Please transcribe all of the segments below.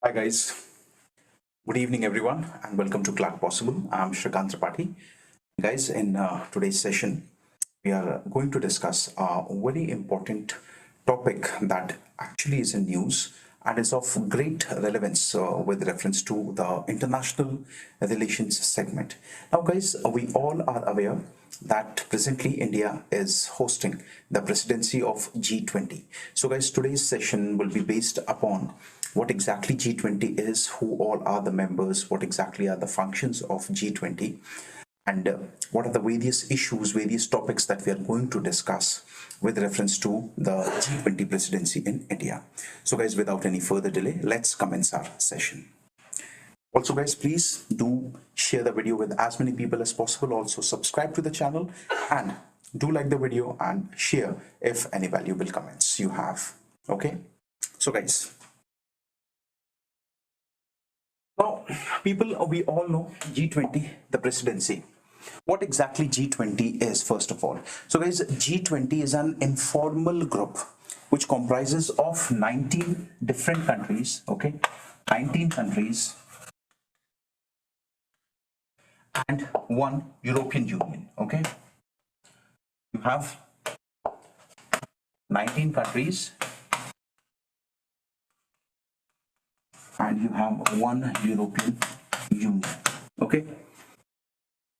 Hi guys, good evening everyone and welcome to Clark Possible. I'm Shrikant Tripathi. Guys, in today's session, we are going to discuss a very important topic that actually is in news and is of great relevance with reference to the international relations segment. Now guys, we all are aware that presently India is hosting the presidency of G20. So guys, today's session will be based upon what exactly G20 is, who all are the members, what exactly are the functions of G20, and what are the various issues, various topics that we are going to discuss with reference to the G20 presidency in India. So guys, without any further delay, let's commence our session. Also guys, please do share the video with as many people as possible. Also subscribe to the channel and do like the video and share if any valuable comments you have. Okay, so guys, now, people, we all know G20, the presidency. What exactly G20 is, first of all? So, guys, G20 is an informal group which comprises of 19 different countries, okay? 19 countries and one European Union, okay? You have 19 countries and you have one European Union, okay?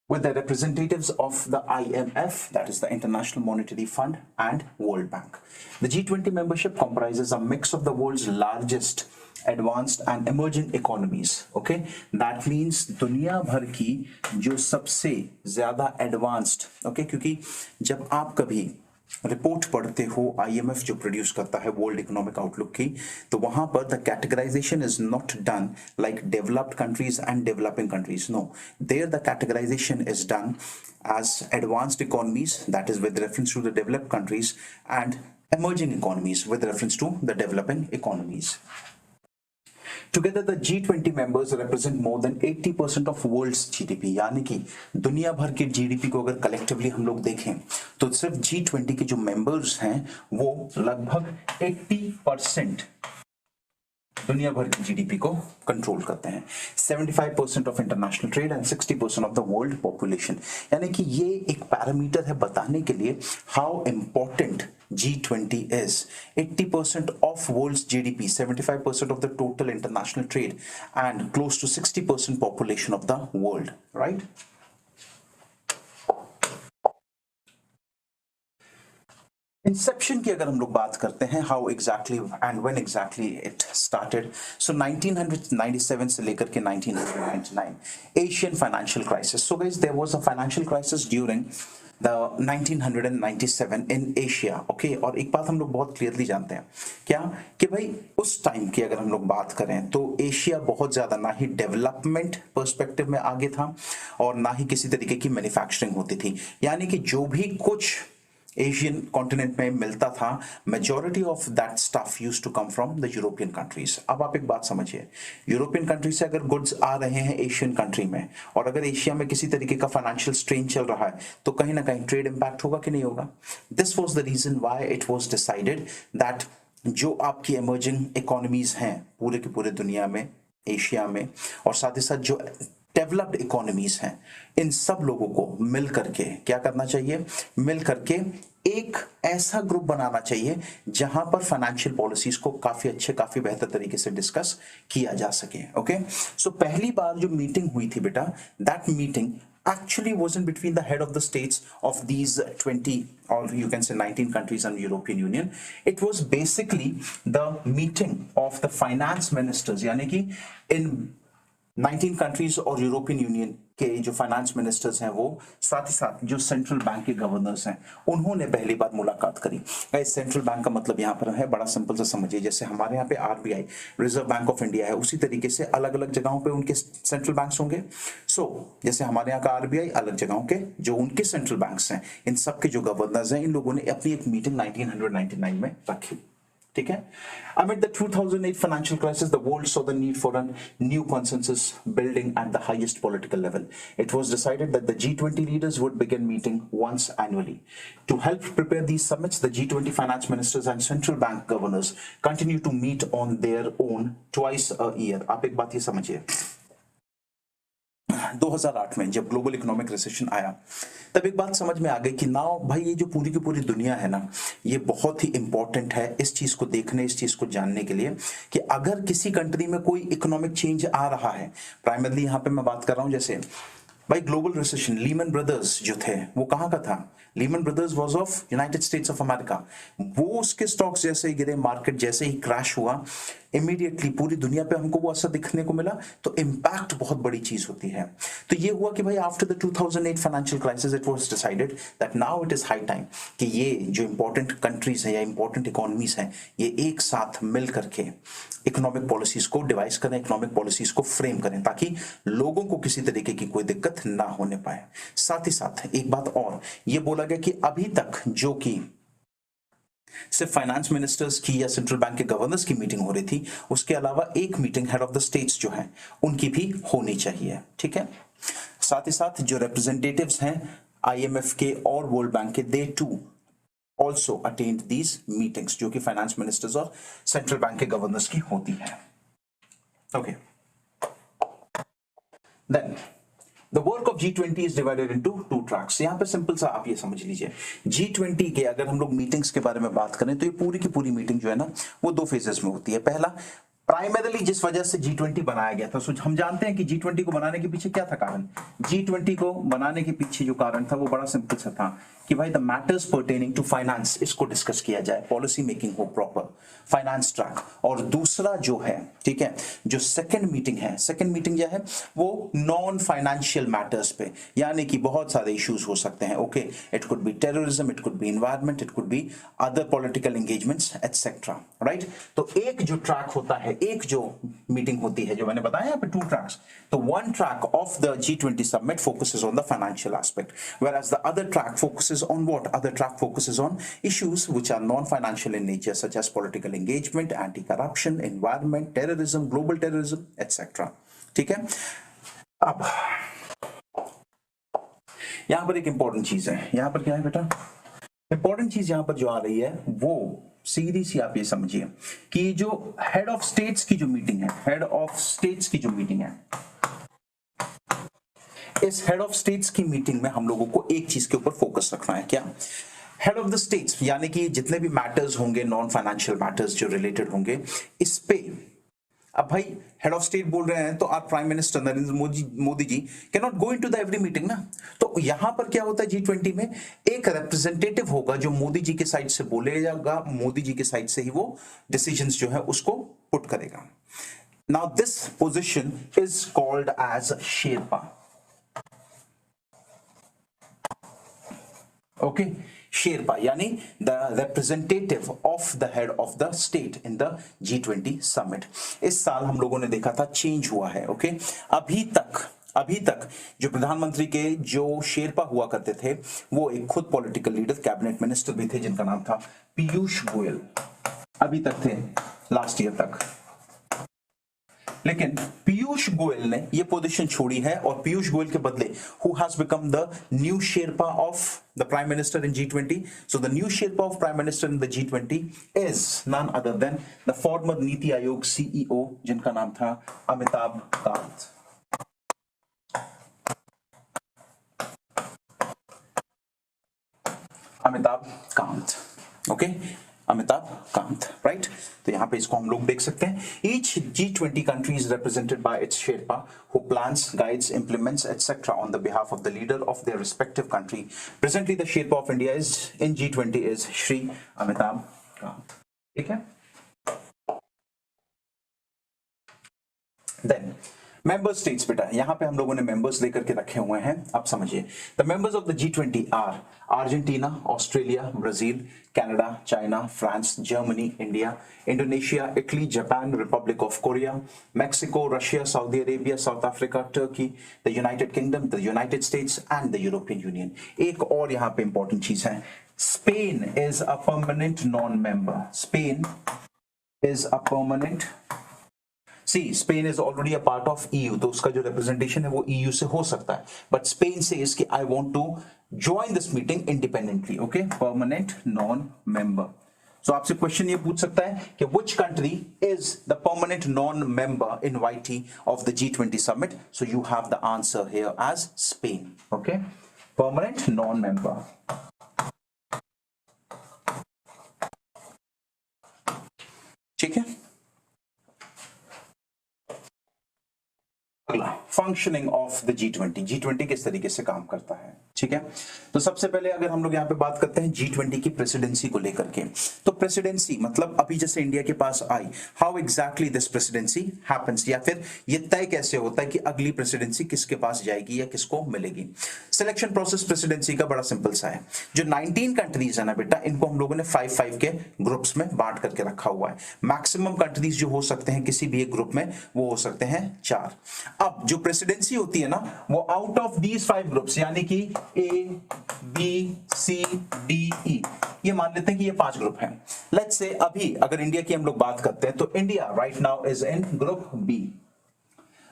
With the representatives of the IMF, that is the International Monetary Fund, and World Bank. The G20 membership comprises a mix of the world's largest advanced and emerging economies. Okay, that means दुनिया भर की जो सबसे ज्यादा advanced, okay, क्योंकि जब आप कभी रिपोर्ट पढ़ते हो आईएमएफ जो प्रोड्यूस करता है वर्ल्ड इकोनॉमिक आउटलुक की, तो वहां पर the categorization is not done like developed countries and developing countries. No, there the categorization is done as advanced economies, that is with reference to the developed countries, and emerging economies with reference to the developing economies. Together, the G20 members represent more than 80% of world's GDP. यानी कि दुनिया भर के GDP को अगर collectively हम लोग देखें तो सिर्फ G20 के जो मेंबर्स हैं वो लगभग 80% दुनिया भर की जीडीपी को कंट्रोल करते हैं. 75% of international trade and 60% of the world population. यानी कि ये एक पैरामीटर है बताने के लिए how important G20 is. 80% of world's GDP, 75% of the total international trade, and close to 60% population of the world, right? Inception की अगर हम लोग बात करते हैं, how exactly and when exactly it started. So 1997 से लेकर के 1999 Asian financial crisis. So guys, there was a financial crisis during the 1997 in Asia. Okay, और एक बात हम लोग बहुत क्लियरली जानते हैं क्या कि भाई उस टाइम की अगर हम लोग बात करें तो एशिया बहुत ज्यादा ना ही डेवलपमेंट पर्सपेक्टिव में आगे था और ना ही किसी तरीके की मैन्युफैक्चरिंग होती थी. यानी कि जो भी कुछ एशियन कॉन्टिनेंट में मिलता था, majority of that stuff used to come from the European countries. अब आप एक बात समझिए, यूरोपियन कंट्री से अगर गुड्स आ रहे हैं एशियन कंट्री में और अगर एशिया में किसी तरीके का फाइनेंशियल स्ट्रेन चल रहा है तो कहीं ना कहीं ट्रेड इंपैक्ट होगा कि नहीं होगा. This was the reason why it was decided that जो आपकी इमर्जिंग इकोनॉमीज हैं पूरे की पूरे दुनिया में, एशिया में, और साथ ही साथ जो डेवलप्ड इकोनॉमीज हैं, इन सब लोगों को मिल करके क्या करना चाहिए, मिल करके एक ऐसा ग्रुप बनाना चाहिए जहां पर फाइनेंशियल पॉलिसीज को काफी बेहतर तरीके से डिस्कस किया जा सके. ओके, सो पहली बार जो मीटिंग हुई थी बेटा, that meeting actually wasn't between the head of the states of these 20, or you can say 19 countries and European Union. It was basically the meeting of the finance ministers. यानी कि in 19 countries और European union के जो finance ministers हैं वो साथ ही साथ जो सेंट्रल बैंक के गवर्नर्स हैं उन्होंने पहली बार मुलाकात करी. सेंट्रल बैंक का मतलब यहाँ पर है, बड़ा सिंपल से समझिए, जैसे हमारे यहाँ पे RBI reserve bank of India है, उसी तरीके से अलग अलग जगहों पे उनके सेंट्रल बैंक्स होंगे. सो जैसे हमारे यहाँ का आरबीआई, अलग जगहों के जो उनके सेंट्रल बैंक्स हैं, इन सब के जो गवर्नर्स हैं, इन लोगों ने अपनी एक मीटिंग 1999 में रखी. ठीक है. Amid the 2008 financial crisis, the world saw the need for a new consensus building at the highest political level. It was decided that the G20 leaders would begin meeting once annually. To help prepare these summits, the G20 finance ministers and central bank governors continue to meet on their own twice a year. आप एक बात ये समझिए, 2008 में जब global economic recession आया तब एक बात समझ में आ गई कि नाउ भाई ये जो पूरी की पूरी दुनिया है ना, ये बहुत ही इंपॉर्टेंट है इस चीज को देखने, इस चीज को जानने के लिए कि अगर किसी कंट्री में कोई इकोनॉमिक चेंज आ रहा है. प्राइमरली यहां पे मैं बात कर रहा हूं, जैसे भाई ग्लोबल रिसेशन, लीमन ब्रदर्स जो थे वो कहां का था? Lehman brothers was of United states of America. वो उसके स्टॉक्स जैसे ही गिरे, मार्केट जैसे ही क्रैश हुआ, इमीडिएटली पूरी दुनिया पे हमको वो असर दिखने को मिला. तो इम्पैक्ट बहुत बड़ी चीज होती है. तो ये हुआ कि भाई after the 2008 financial crisis it was decided that now it is high time कि ये जो इंपॉर्टेंट कंट्रीज है या इंपॉर्टेंट इकोनॉमीज हैं, ये एक साथ मिल करके इकोनॉमिक पॉलिसीज को डिवाइस करें, इकोनॉमिक पॉलिसीज को फ्रेम करें ताकि लोगों को किसी तरीके की कोई दिक्कत ना होने पाए. साथ ही साथ एक बात और ये बोला गया कि अभी तक जो कि सिर्फ फाइनेंस मिनिस्टर्स की या सेंट्रल बैंक के गवर्नर्स की मीटिंग हो रही थी, उसके अलावा एक meeting head of the states जो है उनकी भी होनी चाहिए. ठीक है. साथ ही साथ जो रिप्रेजेंटेटिव्स हैं आईएमएफ के और वर्ल्ड बैंक के, they too also attained these meetings जो कि फाइनेंस मिनिस्टर्स और सेंट्रल बैंक के गवर्नर्स की होती है. Okay. Then the work of G20 is divided into two tracks. यहाँ पे सिंपल सा आप ये समझ लीजिए, G20 के अगर हम लोग मीटिंग्स के बारे में बात करें तो ये पूरी की पूरी मीटिंग जो है ना वो दो फेजेस में होती है. पहला, प्राइमरीली जिस वजह से G20 बनाया गया था, हम जानते हैं कि G20 को बनाने के पीछे क्या था कारण. G20 को बनाने के पीछे जो कारण था वो बड़ा सिंपल सा था कि भाई the matters pertaining to finance इसको डिस्कस किया जाए, पॉलिसी मेकिंग हो प्रॉपर, फाइनेंस ट्रैक. और दूसरा जो है, ठीक है, जो सेकंड मीटिंग है, सेकंड मीटिंग जो है वो नॉन फाइनेंशियल मैटर्स पे, यानी कि बहुत सारे इश्यूज हो सकते हैं. Okay, it could be terrorism, it could be environment, it could be other political engagements etcetera. Right. तो एक जो ट्रैक होता है, एक जो मीटिंग होती है, जो मैंने बताया यहाँ पे टू ट्रैक्स, तो one track of the G20 summit focuses on the financial aspect, whereas the other track focuses on what? Other track focuses on issues which are non-financial in nature, such as political engagement, anti-corruption, environment, terrorism, global terrorism, etc. ठीक है. अब यहां पर एक important चीज है, यहां पर क्या है बेटा, इंपॉर्टेंट चीज यहां पर जो आ रही है वो सीधी सी आप ये समझिए कि जो हेड ऑफ स्टेट्स की जो मीटिंग है, हेड ऑफ स्टेट्स की जो मीटिंग है, इस हेड ऑफ स्टेट्स की मीटिंग में हम लोगों को एक चीज के ऊपर फोकस रखना है. क्या? हेड ऑफ द स्टेट्स, यानी कि जितने भी मैटर्स होंगे, नॉन फाइनेंशियल मैटर्स जो रिलेटेड होंगे इस पे. अब भाई हेड ऑफ स्टेट बोल रहे हैं तो our prime minister Narendra Modi ji can not go into the every meeting ना. तो यहां पर क्या होता है, G20 में एक रिप्रेजेंटेटिव होगा जो मोदी जी के साइड से बोलेगा, मोदी जी के साइड से ही वो डिसीजंस जो है उसको पुट करेगा. Now this position is called as sherpa. Okay, sherpa यानी the representative of the head of the state in the G20 summit. इस साल हम लोगों ने देखा था चेंज हुआ है. ओके, अभी तक जो प्रधानमंत्री के जो शेरपा हुआ करते थे वो एक खुद पॉलिटिकल लीडर, कैबिनेट मिनिस्टर भी थे जिनका नाम था पीयूष गोयल. अभी तक थे, लास्ट ईयर तक. लेकिन पीयूष गोयल ने ये पोजीशन छोड़ी है और पीयूष गोयल के बदले who has become the new sherpa of the prime minister in G20. So the new sherpa of prime minister in the G20 is none other than the former NITI Aayog CEO जिनका नाम था अमिताभ कांत. अमिताभ कांत. ओके, अमिताभ कांत. राइट. तो यहां पे इसको हम लोग देख सकते हैं. Each G20 country is represented by its Sherpa who plans, guides, implements, etc. on the behalf of the leader of their respective country. Presently, the Sherpa of India is in G20 is Shri Amitabh Kant. ठीक है. Then member states बेटा, यहां पे हम लोगों ने members लेकर के रखे हुए हैं. अब समझिए, the members of the G20 are Argentina, Australia, Brazil, Canada, China, France, Germany, India, Indonesia, Italy, Japan, Republic of Korea, Mexico, Russia, Saudi Arabia, South Africa, Turkey, the United Kingdom, the United States and the European Union. एक और यहां पे important चीज है, Spain is a permanent non member. Spain is a permanent, see Spain is already a part of EU, तो उसका जो representation है वो EU से हो सकता है, but Spain says कि I want to join this meeting independently, okay, permanent non-member. So आपसे क्वेश्चन ये पूछ सकता है कि which country is the permanent non-member invitee of the G20 summit? So you have the answer here as Spain, okay, permanent non-member. ठीक है, अगला functioning of the G20, G20 किस तरीके से काम करता है, ठीक है। तो सबसे पहले अगर हम लोग यहाँ पे बात करते हैं G20 की प्रेसिडेंसी को लेकर के, तो प्रेसिडेंसी मतलब अभी जैसे इंडिया के पास आई, how exactly this presidency happens, या फिर ये तय कैसे होता है कि अगली प्रेसिडेंसी किसके पास जाएगी या किसको मिलेगी। सिलेक्शन प्रोसेस प्रेसिडेंसी का बड़ा सिंपल सा है, जो 19 कंट्रीज है ना बेटा, इनको हम लोगों ने 5-5 के ग्रुप्स में बांट करके रखा हुआ है। मैक्सिमम कंट्रीज जो हो सकते हैं किसी भी एक ग्रुप में वो हो सकते हैं 4। अब जो प्रेसिडेंसी होती है ना, वो आउट ऑफ दीज 5 ग्रुप्स, यानी कि A B C D E, ये मान लेते हैं कि ये 5 ग्रुप हैं। लेट्स से अभी अगर इंडिया की हम लोग बात करते हैं, तो India right now is in group B.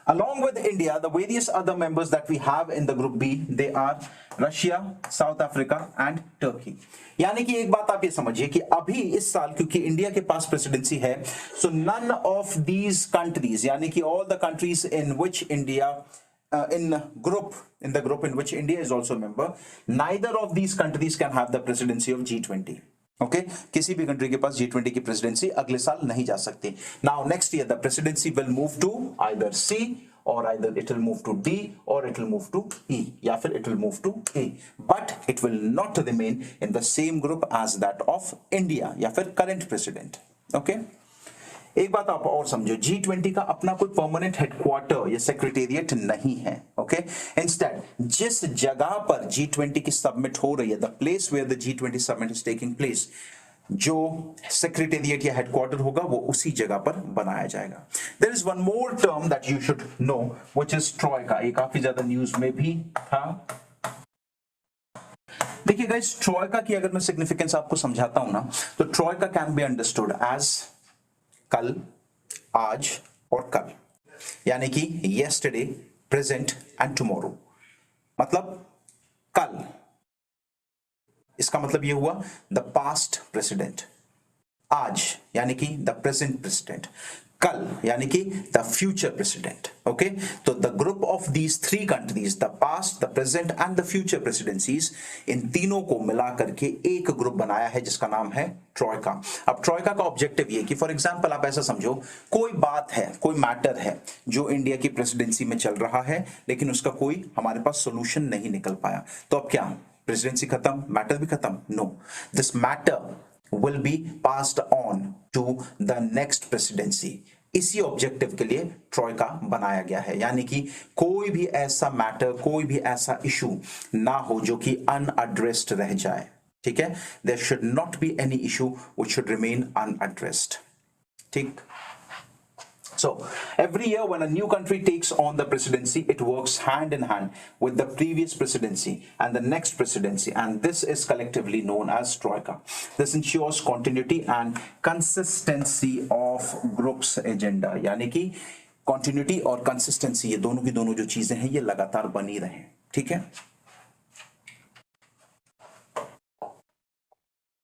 Along with India, the various other members that we have in the group B, they are Russia, South Africa and Turkey. यानी कि एक बात आप ये समझिए कि अभी इस साल क्योंकि इंडिया के पास प्रेसिडेंसी है, so none of these countries, यानी कि all the countries in which India in the group in which India is also a member, neither of these countries can have the presidency of G20. Okay किसी भी country के पास G20 की presidency अगले साल नहीं जा सकती। Now next year the presidency will move to either C or either it will move to D or it will move to E या फिर it will move to A, but it will not remain in the same group as that of India या फिर current president. Okay एक बात आप और समझो, G20 का अपना कोई परमानेंट हेडक्वार्टर या सेक्रेटेरिएट नहीं है, ओके। इंस्टेड जिस जगह पर G20 की सबमिट हो रही है, the place where the G20 submit is taking place, जो सेक्रेटेरिएट या हेडक्वार्टर होगा वो उसी जगह पर बनाया जाएगा। There is one more term that you should know which is troika, ये काफी ज्यादा न्यूज में भी था। देखिए गाइस, ट्रॉयका की अगर मैं सिग्निफिकेंस आपको समझाता हूं ना, तो troika can be understood as कल, आज और कल, यानी कि yesterday, present and tomorrow। मतलब कल, इसका मतलब ये हुआ द पास्ट प्रेसिडेंट, आज यानी कि द प्रेजेंट प्रेसिडेंट, कल यानी कि द फ्यूचर प्रेसिडेंट, ओके। तो the group of these 3 countries, the past, the present and the future presidencies, इन तीनों को मिला करके एक ग्रुप बनाया है जिसका नाम है ट्रॉयका। अब ट्रॉयका का ऑब्जेक्टिव ये कि फॉर एग्जांपल आप ऐसा समझो, कोई बात है, कोई मैटर है जो इंडिया की प्रेसिडेंसी में चल रहा है, लेकिन उसका कोई हमारे पास सोल्यूशन नहीं निकल पाया, तो अब क्या, प्रेसिडेंसी खत्म, मैटर भी खत्म? No, this matter will be passed on to the next presidency। इसी ऑब्जेक्टिव के लिए ट्रॉयका बनाया गया है, यानी कि कोई भी ऐसा मैटर, कोई भी ऐसा इशू ना हो जो कि अनएड्रेस्ड रह जाए, ठीक है। There should not be any issue which should remain unaddressed, ठीक। So every year when a new country takes on the presidency, it works hand in hand with the previous presidency and the next presidency, and this is collectively known as Troika. This ensures continuity and consistency of group's agenda, यानी कि continuity और consistency, ये दोनों की दोनों जो चीजें हैं ये लगातार बनी रहें, ठीक है।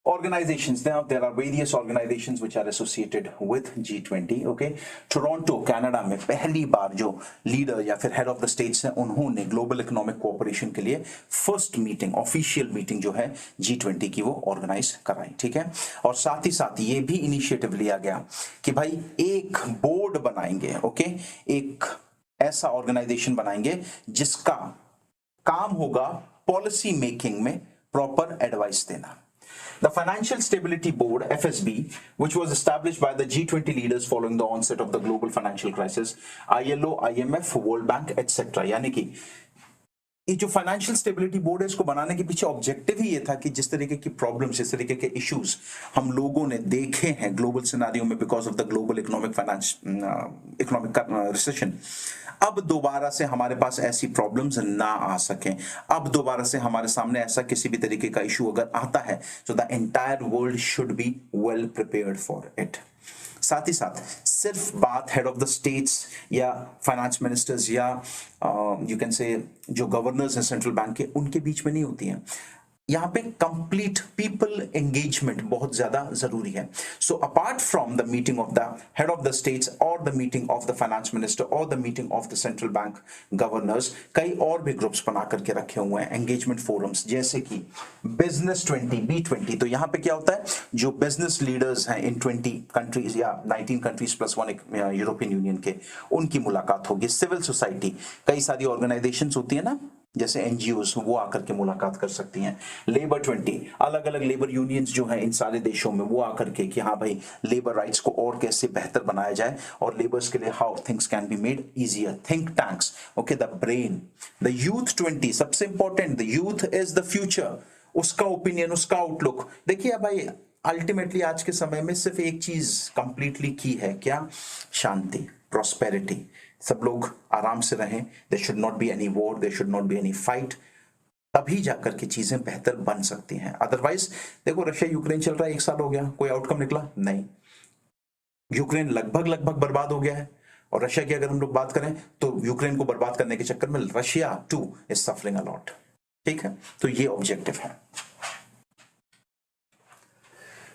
Organizations, there are various organizations which are associated with G20, okay। Toronto Canada में पहली बार जो लीडर या फिर हेड ऑफ द स्टेट्स हैं, उन्होंने ग्लोबल इकोनॉमिक कोऑपरेशन के लिए फर्स्ट मीटिंग, ऑफिशियल मीटिंग जो है G20 की वो ऑर्गेनाइज कराई, ठीक है। और साथ ही साथ ये भी इनिशिएटिव लिया गया कि भाई एक बोर्ड बनाएंगे, ओके, एक ऐसा ऑर्गेनाइजेशन बनाएंगे जिसका काम होगा पॉलिसी मेकिंग में प्रॉपर एडवाइस देना। The Financial Stability Board, FSB, which was established by the G20 leaders following the onset of the global financial crisis, ILO, IMF, World Bank, etc. यानी कि ये जो फाइनेंशियल स्टेबिलिटी बोर्ड है, इसको बनाने के पीछे ऑब्जेक्टिव ही ये था कि जिस तरीके की प्रॉब्लम्स, जिस तरीके के इश्यूज हम लोगों ने देखे हैं ग्लोबल सिनेरियो में because of the global economic recession, अब दोबारा से हमारे पास ऐसी प्रॉब्लम्स ना आ सकें। अब दोबारा से हमारे सामने ऐसा किसी भी तरीके का इशू अगर आता है, तो the entire world should be well prepared for it. साथ ही साथ सिर्फ बात हेड ऑफ द स्टेट्स या फाइनेंस मिनिस्टर्स या यू कैन से जो गवर्नर्स हैं सेंट्रल बैंक के, उनके बीच में नहीं होती है। यहाँ पे कंप्लीट पीपल एंगेजमेंट बहुत ज्यादा जरूरी है। So apart from the meeting of the head of the states और the meeting of the finance minister और the meeting of the central bank governors, कई और भी ग्रुप्स बना करके रखे हुए हैं एंगेजमेंट फोरम्स, जैसे कि बिजनेस 20 B20। तो यहाँ पे क्या होता है, जो बिजनेस लीडर्स हैं इन 20 कंट्रीज या 19 कंट्रीज प्लस 1 यूरोपियन यूनियन के, उनकी मुलाकात होगी। सिविल सोसाइटी, कई सारी ऑर्गेनाइजेशंस होती है ना जैसे एनजीओस, वो आकर के मुलाकात कर सकती हैं। लेबर 20, अलग अलग लेबर यूनियंस जो हैं इन सारे देशों में, वो आकर के कि हाँ भाई लेबर राइट्स को और कैसे बेहतर बनाया जाए और लेबर्स के लिए how things can be made easier. Think tanks, okay, the brain, the youth 20, सबसे important, the youth is the future, उसका ओपिनियन, उसका आउटलुक। देखिए भाई अल्टीमेटली आज के समय में सिर्फ एक चीज कंप्लीटली की है, क्या? शांति, प्रॉस्पेरिटी, सब लोग आराम से रहें, there should not be any war, there should not be any fight, तभी जाकर के चीजें बेहतर बन सकती हैं। अदरवाइज देखो रशिया यूक्रेन चल रहा है, 1 साल हो गया, कोई आउटकम निकला नहीं। यूक्रेन लगभग बर्बाद हो गया है, और रशिया की अगर हम लोग बात करें तो यूक्रेन को बर्बाद करने के चक्कर में Russia two is suffering a lot. ठीक है, तो ये ऑब्जेक्टिव है।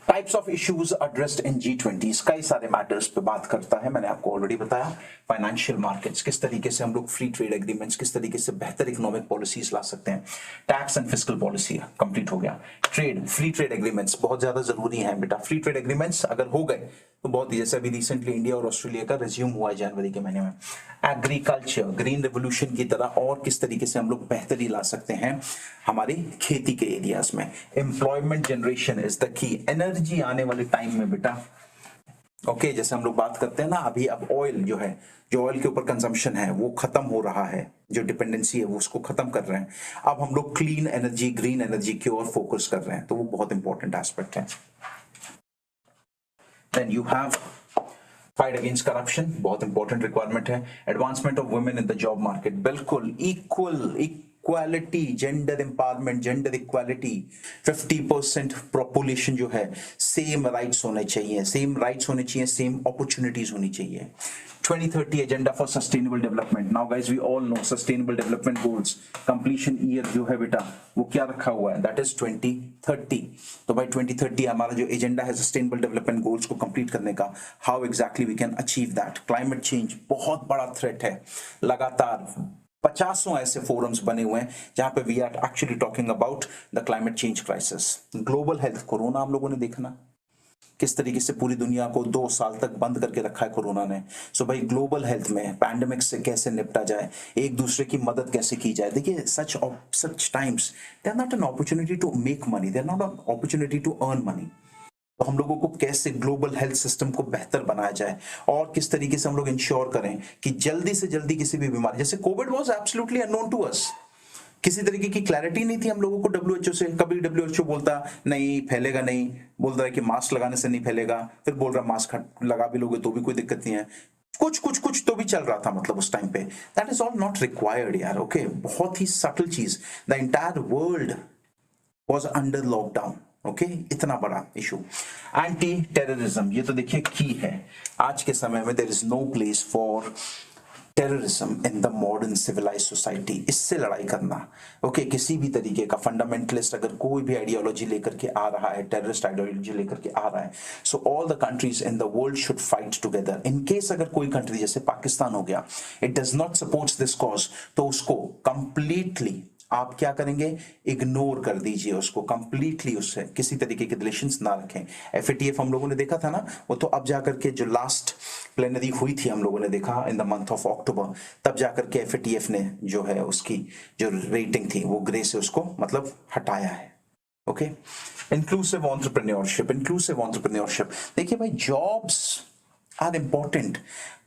Types of issues addressed in G20, कई सारे मैटर्स पे बात करता है, मैंने आपको ऑलरेडी बताया। फाइनेंशियल मार्केट्स, किस तरीके से हम लोग फ्री ट्रेड एग्रीमेंट्स, किस तरीके से बेहतर इकोनॉमिक पॉलिसीज ला सकते हैं। Tax and fiscal policy complete हो गया। ट्रेड, फ्री ट्रेड एग्रीमेंट्स बहुत ज्यादा जरूरी है बेटा। फ्री ट्रेड एग्रीमेंट्स अगर हो गए तो बहुत ही, जैसे अभी रिसेंटली इंडिया और ऑस्ट्रेलिया का रिज्यूम हुआ है जनवरी के महीने में। एग्रीकल्चर, ग्रीन रेवोल्यूशन की तरह और किस तरीके से हम लोग बेहतरी ला सकते हैं हमारी खेती के एरियाज में। Employment generation is the key, energy आने वाले टाइम में बेटा, ओके, जैसे हम लोग बात करते हैं ना अभी, अब ऑयल जो है, जो ऑयल के ऊपर कंजम्पशन है वो खत्म हो रहा है, जो डिपेंडेंसी है वो उसको खत्म कर रहे हैं। अब हम लोग क्लीन एनर्जी, ग्रीन एनर्जी की ओर फोकस कर रहे हैं, तो वो बहुत इंपॉर्टेंट एस्पेक्ट है। Then you have fight against corruption, बहुत इंपॉर्टेंट रिक्वायरमेंट है। Advancement of women in the job market, बिल्कुल equality, gender empowerment, gender equality. 50% population जो है, सेम राइट्स होने चाहिए, सेम राइट्स होने चाहिए, सेम अपॉर्चुनिटीज होनी चाहिए। 2030 agenda for sustainable development. Now guys we all know sustainable development goals, completion year जो है बेटा वो क्या रखा हुआ है, दैट इज 2030। तो भाई 2030 हमारा जो एजेंडा है सस्टेनेबल डेवलपमेंट गोल्स को कंप्लीट करने का, how exactly we can achieve that. Climate change बहुत बड़ा थ्रेट है, लगातार 50 ऐसे फोरम्स बने हुए हैं जहां पे we are actually talking about the climate change crisis. Global health, corona हम लोगों ने देखा ना किस तरीके से पूरी दुनिया को 2 साल तक बंद करके रखा है कोरोना ने। सो भाई ग्लोबल हेल्थ में पैंडेमिक से कैसे निपटा जाए, एक दूसरे की मदद कैसे की जाए। देखिए such times they are not an opportunity to make money, they are not an opportunity to earn money. तो हम लोगों को कैसे ग्लोबल हेल्थ सिस्टम को बेहतर बनाया जाए और किस तरीके से हम लोग इंश्योर करें कि जल्दी से जल्दी किसी भी बीमारी, जैसे Covid was absolutely unknown to us, किसी तरीके की क्लैरिटी नहीं थी हम लोगों को डब्ल्यूएचओ से। कभी डब्ल्यूएचओ बोलता नहीं फैलेगा नहीं, बोल रहा है कि मास्क लगाने से नहीं फैलेगा, फिर बोल रहा मास्क लगा भी लोगे तो भी कोई दिक्कत नहीं है। कुछ तो भी चल रहा था मतलब उस टाइम पे। That is all not required यार, ओके, बहुत ही सटल चीज। The entire world was under lockdown, okay, इतना बड़ा इशू। एंटी टेररिज्म, ये तो देखिए की है आज के समय में। There is no place for terrorism in the modern civilize society. इससे लड़ाई करना, ओके, किसी भी तरीके का फंडामेंटलिस्ट अगर कोई भी आइडियोलॉजी लेकर के आ रहा है, टेररिस्ट आइडियोलॉजी लेकर के आ रहा है, so all the countries in the world should fight together. In case अगर कोई कंट्री जैसे पाकिस्तान हो गया, it does not supports this cause, तो उसको कंप्लीटली आप क्या करेंगे, इग्नोर कर दीजिए उसको कंप्लीटली, उससे किसी तरीके के रिलेशंस ना रखें। एफएटीएफ हम लोगों ने देखा था ना, वो तो अब जाकर के जो लास्ट प्लेनरी हुई थी हम लोगों ने देखा in the month of October, तब जाकर के एफएटीएफ ने जो है उसकी जो रेटिंग थी वो ग्रे से उसको मतलब हटाया है, ओके। इंक्लूसिव एंटरप्रेन्योरशिप, देखिए भाई जॉब्स आर इंपॉर्टेंट,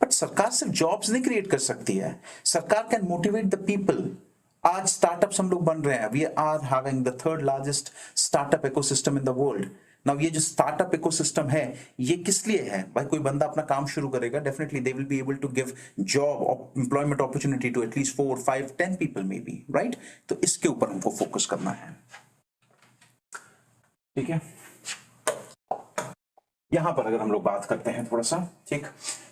बट सरकार सिर्फ जॉब्स नहीं क्रिएट कर सकती है, सरकार कैन मोटिवेट द पीपल। आज स्टार्टअप्स हम लोग बन रहे हैं, we are having the 3rd largest startup ecosystem in the world. Now ये जो स्टार्टअप इकोसिस्टम है ये किस लिए है भाई, कोई बंदा अपना काम शुरू करेगा, definitely they will be able to give job employment opportunity to at least 4, 5, 10 people may be, right. तो इसके ऊपर हमको फोकस करना है, ठीक है। यहां पर अगर हम लोग बात करते हैं थोड़ा सा, ठीक,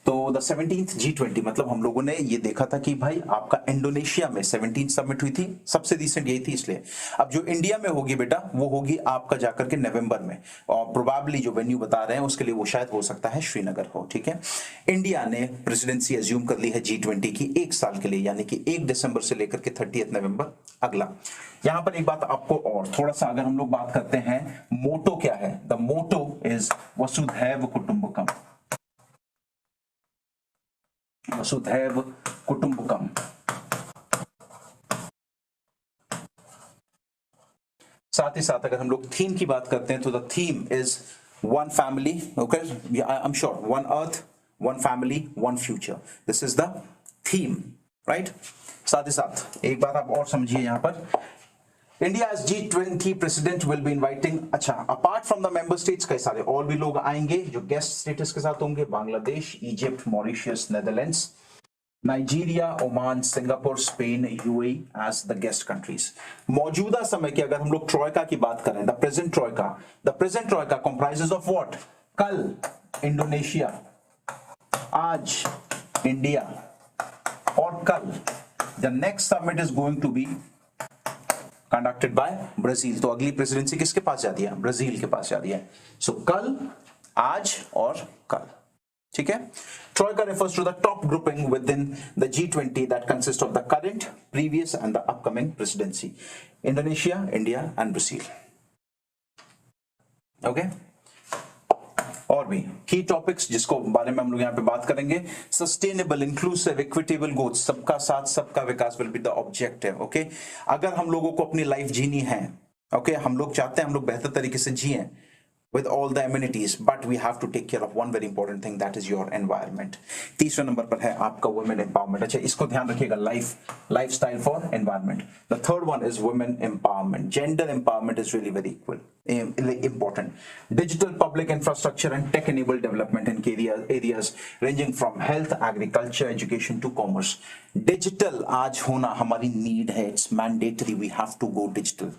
तो द 17th G20, मतलब हम लोगों ने ये देखा था कि भाई आपका इंडोनेशिया में 17 समिट हुई थी, सबसे रिसेंट यही थी, इसलिए अब जो इंडिया में होगी बेटा वो होगी आपका जाकर के नवंबर में, और प्रोबेबली जो वेन्यू बता रहे हैं उसके लिए वो शायद हो सकता है श्रीनगर हो, ठीक है। इंडिया ने प्रेसिडेंसी एज्यूम कर ली है G20 की 1 साल के लिए, यानी कि 1 दिसंबर से लेकर के 30 नवंबर अगला। यहां पर एक बात आपको और थोड़ा सा अगर हम लोग बात करते हैं, मोटो क्या है, द मोटो इज वसुधैव कुटुंबकम, वसुधैव कुटुंबकम। साथ ही साथ अगर हम लोग थीम की बात करते हैं तो the theme is one family, okay, I am sure, one earth, one family, one future, this is the theme, right. साथ ही साथ एक बात आप और समझिए यहां पर, India as G20 president will be inviting, अच्छा, apart from the member states कई सारे और भी लोग आएंगे जो गेस्ट स्टेटस के साथ होंगे, Bangladesh, Egypt, Mauritius, Netherlands, Nigeria, Oman, Singapore, Spain, UAE as the guest countries. मौजूदा समय की अगर हम लोग ट्रॉयका की बात करें, the present troika comprises of what, कल इंडोनेशिया, आज इंडिया, और कल the next summit is going to be conducted by Brazil. तो अगली प्रेसिडेंसी किसके पास जाती है, ब्राजील के पास जाती है। सो कल, आज और कल, ठीक है। Troika refers to the top grouping within the G20 that consists of the current, previous and the upcoming presidency. Indonesia, India and Brazil. Okay? और भी की टॉपिक्स जिसको बारे में हम लोग यहाँ पे बात करेंगे, सस्टेनेबल, इंक्लूसिव, इक्विटेबल ग्रोथ, सबका साथ सबका विकास will be the objective, okay. अगर हम लोगों को अपनी लाइफ जीनी है, ओके, हम लोग चाहते हैं हम लोग बेहतर तरीके से जिएं with all the amenities, but we have to take care of one very important thing, that is your environment. तीसरा नंबर पर है आपका women empowerment, अच्छा इसको ध्यान रखिएगा, lifestyle for environment. The third one is women empowerment. Gender empowerment is really very important. Digital public infrastructure and tech enabled development in areas ranging from health, agriculture, education to commerce. Digital आज होना हमारी need है, it's mandatory, we have to go digital.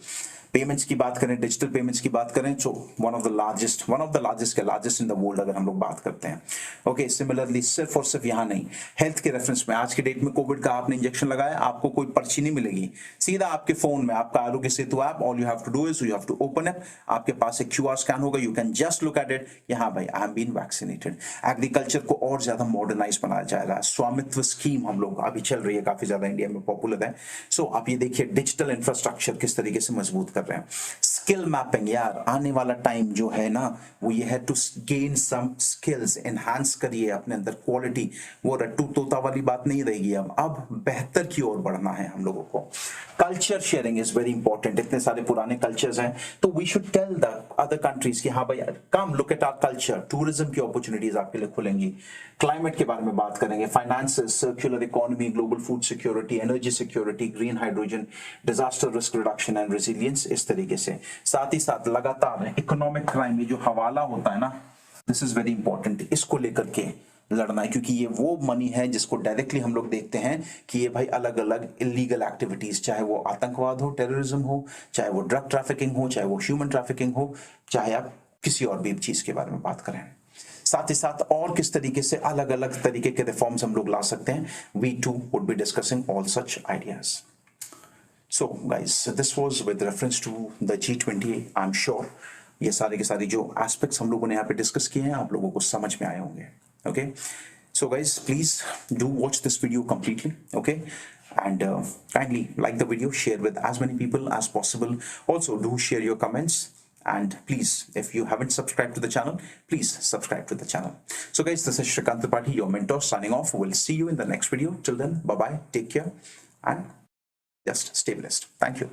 Payments की बात करें, digital payments की बात करें, तो one of the largest in the world अगर हम लोग बात करते हैं, ओके। सिमिलरली सिर्फ और सिर्फ यहाँ नहीं, हेल्थ के रेफरेंस में आज के डेट में कोविड का आपने इंजेक्शन लगाया, आपको कोई पर्ची नहीं मिलेगी, सीधा आपके फोन में आपका Aarogya Setu app, all you have to do is you have to open it, आपके पास एक क्यूआर स्कैन होगा, you can just look at it, यहाँ भाई I am been vaccinated. Agriculture को और ज्यादा मॉडर्नाइज बनाया जा रहा है, स्वामित्व स्कीम हम लोग अभी चल रही है, काफी ज्यादा इंडिया में पॉपुलर है। सो आप ये देखिए डिजिटल इंफ्रास्ट्रक्चर किस तरीके से मजबूत कर रहे हैं। स्किल मैपिंग, यार आने वाला टाइम जो है ना वो ये है to gain some skills, enhance करिए अपने अंदर क्वालिटी, वो रट्टू तोता वाली बात नहीं रहेगी, अब बेहतर की ओर बढ़ना है हम लोगों को। Culture sharing is very important, इतने सारे पुराने कल्चर्स हैं तो we should tell the other countries कि हाँ भाई come look at our culture, tourism की अपॉर्चुनिटीज आपके लिए खुलेंगी। क्लाइमेट के बारे में बात करेंगे, finances, circular economy, global food security, energy security, green hydrogen, disaster risk reduction and resilience, इस तरीके से। साथ ही साथ लगातार इकोनॉमिक क्राइम, ये जो हवाला होता है ना, दिस इज वेरी इंपॉर्टेंट, इसको लेकर के लड़ना है, क्योंकि ये वो मनी है जिसको डायरेक्टली हम लोग देखते हैं कि ये भाई अलग अलग इलीगल एक्टिविटीज, चाहे वो आतंकवाद हो, टेररिज्म हो, चाहे वो ड्रग ट्रैफिकिंग हो, चाहे वो ह्यूमन ट्रैफिकिंग हो, चाहे आप किसी और भी चीज के बारे में बात करें। साथ ही साथ और किस तरीके से अलग अलग तरीके के रिफॉर्म्स हम लोग ला सकते हैं, we too would be discussing all such ideas. So guys, this was with reference to the G20. I'm sure ये सारे के सारी जो एस्पेक्ट्स हम लोगों ने यहाँ पे डिस्कस किए हैं आप लोगों को समझ में आए होंगे, okay? So guys, please do watch this video completely, okay? And kindly like the video, share with as many people as possible. Also do share your comments, and please, if you haven't subscribed to the channel, please subscribe to the channel. So guys, this is Shrikant Tripathi, your mentor, signing off. We'll see you in the next video. Till then, bye bye, take care, and just stay blessed. Thank you.